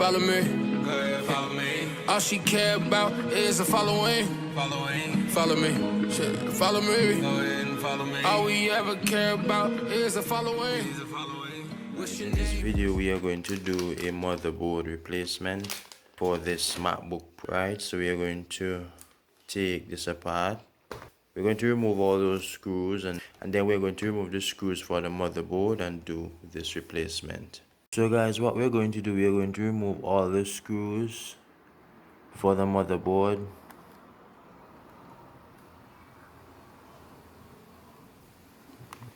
follow me. Go ahead, follow me. All she care about is a following. Follow me. Shit, follow me. Go ahead and follow me. All we ever care about is a following. In this video, we are going to do a motherboard replacement for this MacBook, right? So we are going to take this apart. We're going to remove all those screws and then we're going to remove the screws for the motherboard and do this replacement. So guys, what we're going to do, we are going to remove all the screws for the motherboard.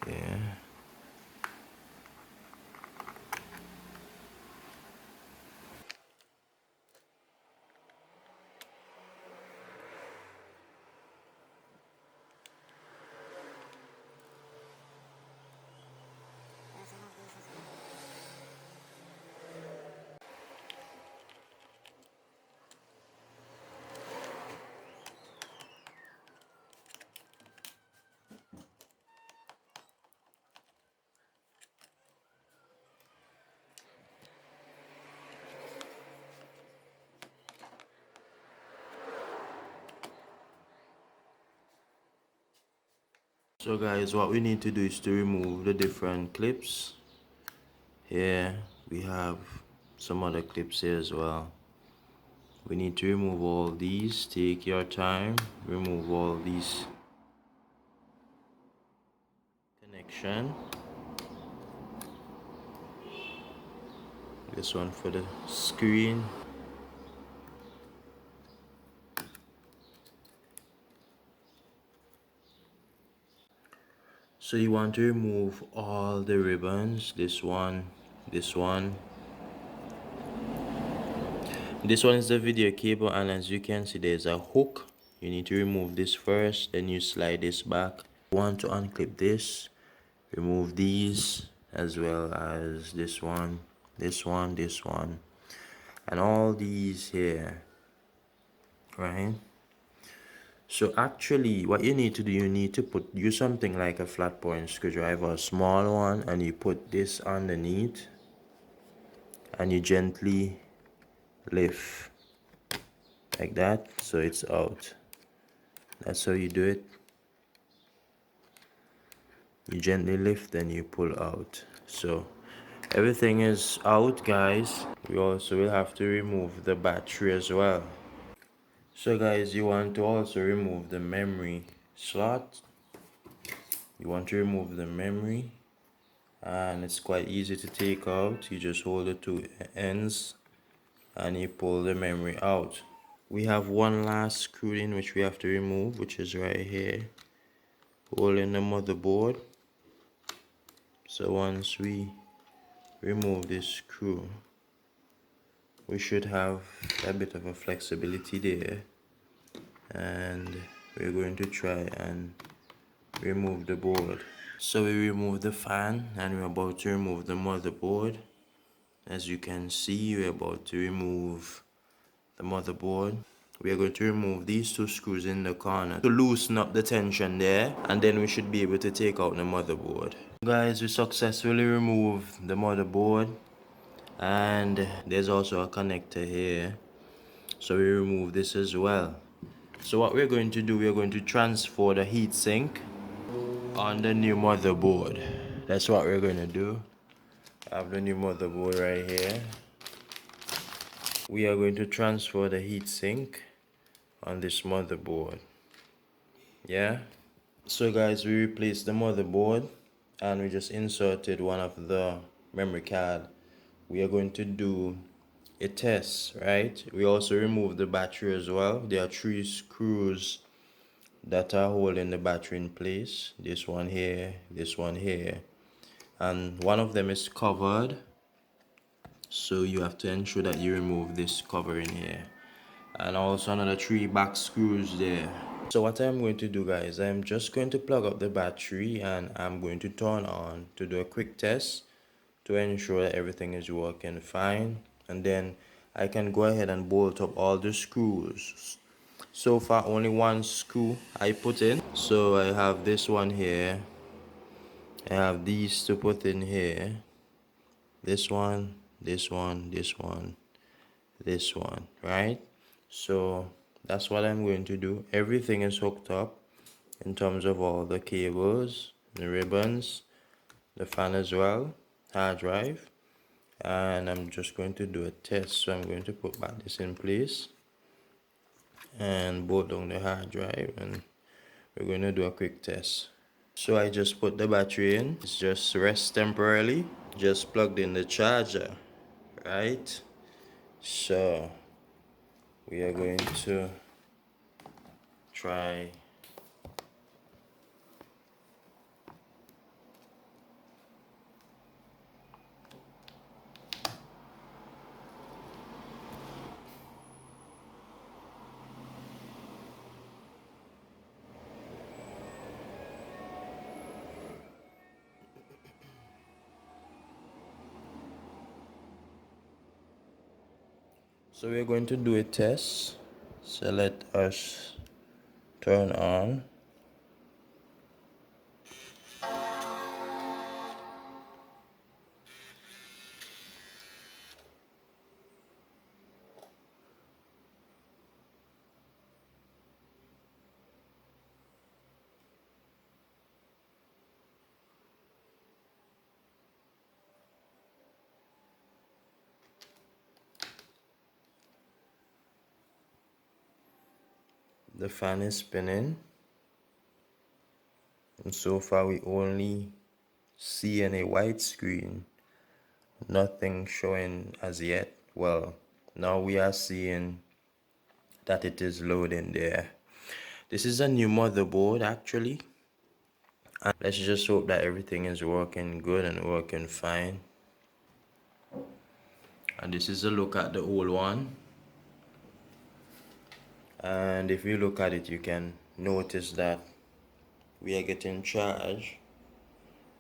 Yeah. So guys, what we need to do is to remove the different clips. Here we have some other clips here as well. We need to remove all these. Take your time, remove all these connection. This one for the screen. So you want to remove all the ribbons. This one. This one is the video cable, and as you can see, there's a hook. You need to remove this first, then you slide this back. You want to unclip this, remove these, as well as this one, and all these here, right? So actually what you need to do, you need to use something like a flat point screwdriver, a small one, and you put this underneath and you gently lift like that, so it's out. That's how you do it. You gently lift and you pull out. So everything is out, guys. We also will have to remove the battery as well. So guys, you want to also remove the memory slot. You want to remove the memory, and it's quite easy to take out. You just hold the two ends and you pull the memory out. We have one last screw in which we have to remove, which is right here, holding the motherboard. So once we remove this screw, we should have a bit of a flexibility there, and we're going to try and remove the board. So we remove the fan and we're about to remove the motherboard. As you can see, we're about to remove the motherboard. We are going to remove these two screws in the corner to loosen up the tension there, and then we should be able to take out the motherboard. Guys, we successfully removed the motherboard, and there's also a connector here, so we remove this as well. So what we're going to do, we're going to transfer the heatsink on the new motherboard. That's what we're going to do. I have the new motherboard right here. We are going to transfer the heatsink on this motherboard. Yeah. So guys, we replaced the motherboard and we just inserted one of the memory card. We are going to do a test, right? We also removed the battery as well. There are 3 screws that are holding the battery in place. This one here, and one of them is covered, so you have to ensure that you remove this covering here, and also another 3 back screws there. So what I'm going to do, guys, I'm just going to plug up the battery and I'm going to turn on to do a quick test to ensure that everything is working fine, and then I can go ahead and bolt up all the screws. So far only one screw I put in, so I have this one here, I have these to put in here, this one, this one, right? So that's what I'm going to do. Everything is hooked up in terms of all the cables, the ribbons, the fan as well, hard drive, and I'm just going to do a test. So I'm going to put back this in place and bolt down the hard drive, and we're going to do a quick test. So I just put the battery in. It's just rest temporarily. Just plugged in the charger, right? So we are going to try so we're going to do a test. So let us turn on. The fan is spinning, and so far we only see in a white screen, nothing showing as yet. Well, now we are seeing that it is loading there. This is a new motherboard actually, and let's just hope that everything is working good and working fine. And this is a look at the old one, and if you look at it, you can notice that we are getting charged,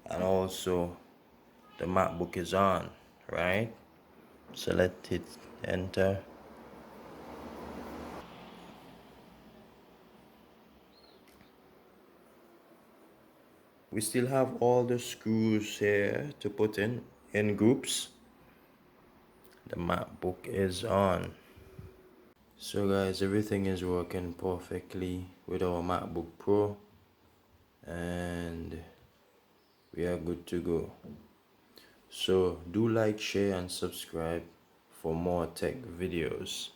and also the MacBook is on, right? So let's hit enter. We still have all the screws here to put in groups. The MacBook is on. So guys, everything is working perfectly with our MacBook Pro, and we are good to go. So do like, share and subscribe for more tech videos.